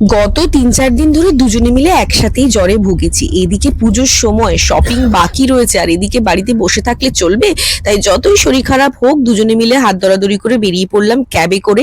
গত ৩-৪ দিন ধরে দুজনে মিলে একসাথেই জ্বরে ভুগেছি। এদিকে পুজোর সময় শপিং বাকি রয়েছে, আর এদিকে বাড়িতে বসে থাকলে চলবে? তাই যতই শরীর খারাপ হোক দুজনে মিলে হাত ধরাধরি করে বেরিয়ে পড়লাম ক্যাবে করে।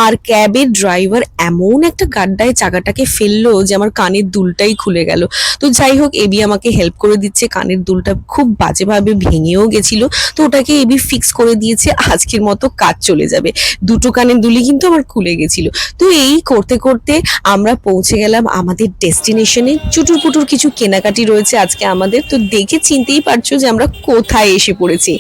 আর ক্যাবের ড্রাইভার এমন একটা গাড্ডায় চাকাটাকে ফেললো যে আমার কানের দুলটাই খুলে গেল। তো যাই হোক, এবি আমাকে হেল্প করে দিচ্ছে। কানের দুলটা খুব বাজেভাবে ভেঙেও গেছিল, তো ওটাকে এবি ফিক্স করে দিয়েছে। আজকের মতো কাজ চলে যাবে। দুটো কানের দুলই কিন্তু আমার খুলে গেছিল। তো এই করতে করতে আমরা পৌঁছে গেলাম আমাদের ডেস্টিনেশনে। চুটুর পুটুর কিছু কেনাকাটি রয়েছে আজকে আমাদের, তো দেখে চিনতেই পারছো যে আমরা কোথায় এসে পড়েছি।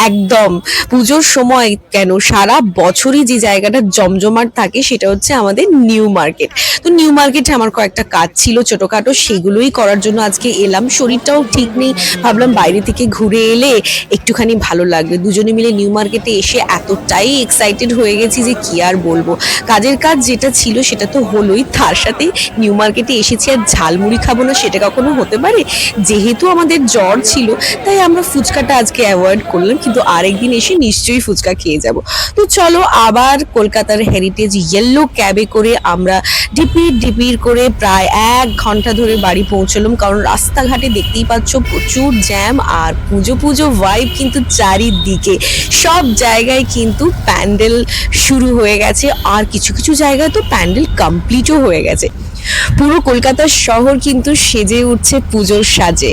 একদম পুজোর সময় কেন, সারা বছরই যে জায়গাটা জমজমাট থাকে সেটা হচ্ছে আমাদের নিউ মার্কেট। তো নিউ মার্কেটে আমার কয়েকটা কাজ ছিল ছোটখাটো, সেগুলোই করার জন্য আজকে এলাম। শরীরটাও ঠিক নেই, ভাবলাম বাইরে থেকে ঘুরে এলে একটুখানি ভালো লাগবে। দুজনে মিলে নিউ মার্কেটে এসে এতটাই এক্সাইটেড হয়ে গেছি যে কি আর বলবো। কাজের কাজ যেটা ছিল সেটা তো হলোই, তার সাথে নিউ মার্কেটে এসেছি আর ঝালমুড়ি খাবো না সেটা কখনো হতে পারে? যেহেতু আমাদের জ্বর ছিল তাই আমরা ফুচকাটা আজকে অ্যাভয়েড করলাম, কিন্তু আরেকদিন এসে নিশ্চয়ই ফুচকা খেয়ে যাব। তো চলো আবার কলকাতার হেরিটেজ ইয়েলো ক্যাবে করে আমরা ডিপির ডিপির করে প্রায় 1 ঘন্টা ধরে বাড়ি পৌঁছলাম, কারণ রাস্তাঘাটে দেখতেই পাচ্ছ প্রচুর জ্যাম। আর পুজো পুজো ভাইব কিন্তু চারিদিকে, সব জায়গায় কিন্তু প্যান্ডেল শুরু হয়ে গেছে, আর কিছু কিছু জায়গায় তো প্যান্ডেল কমপ্লিটও হয়ে গেছে। পুরো কলকাতার শহর কিন্তু সেজে উঠছে পুজোর সাজে।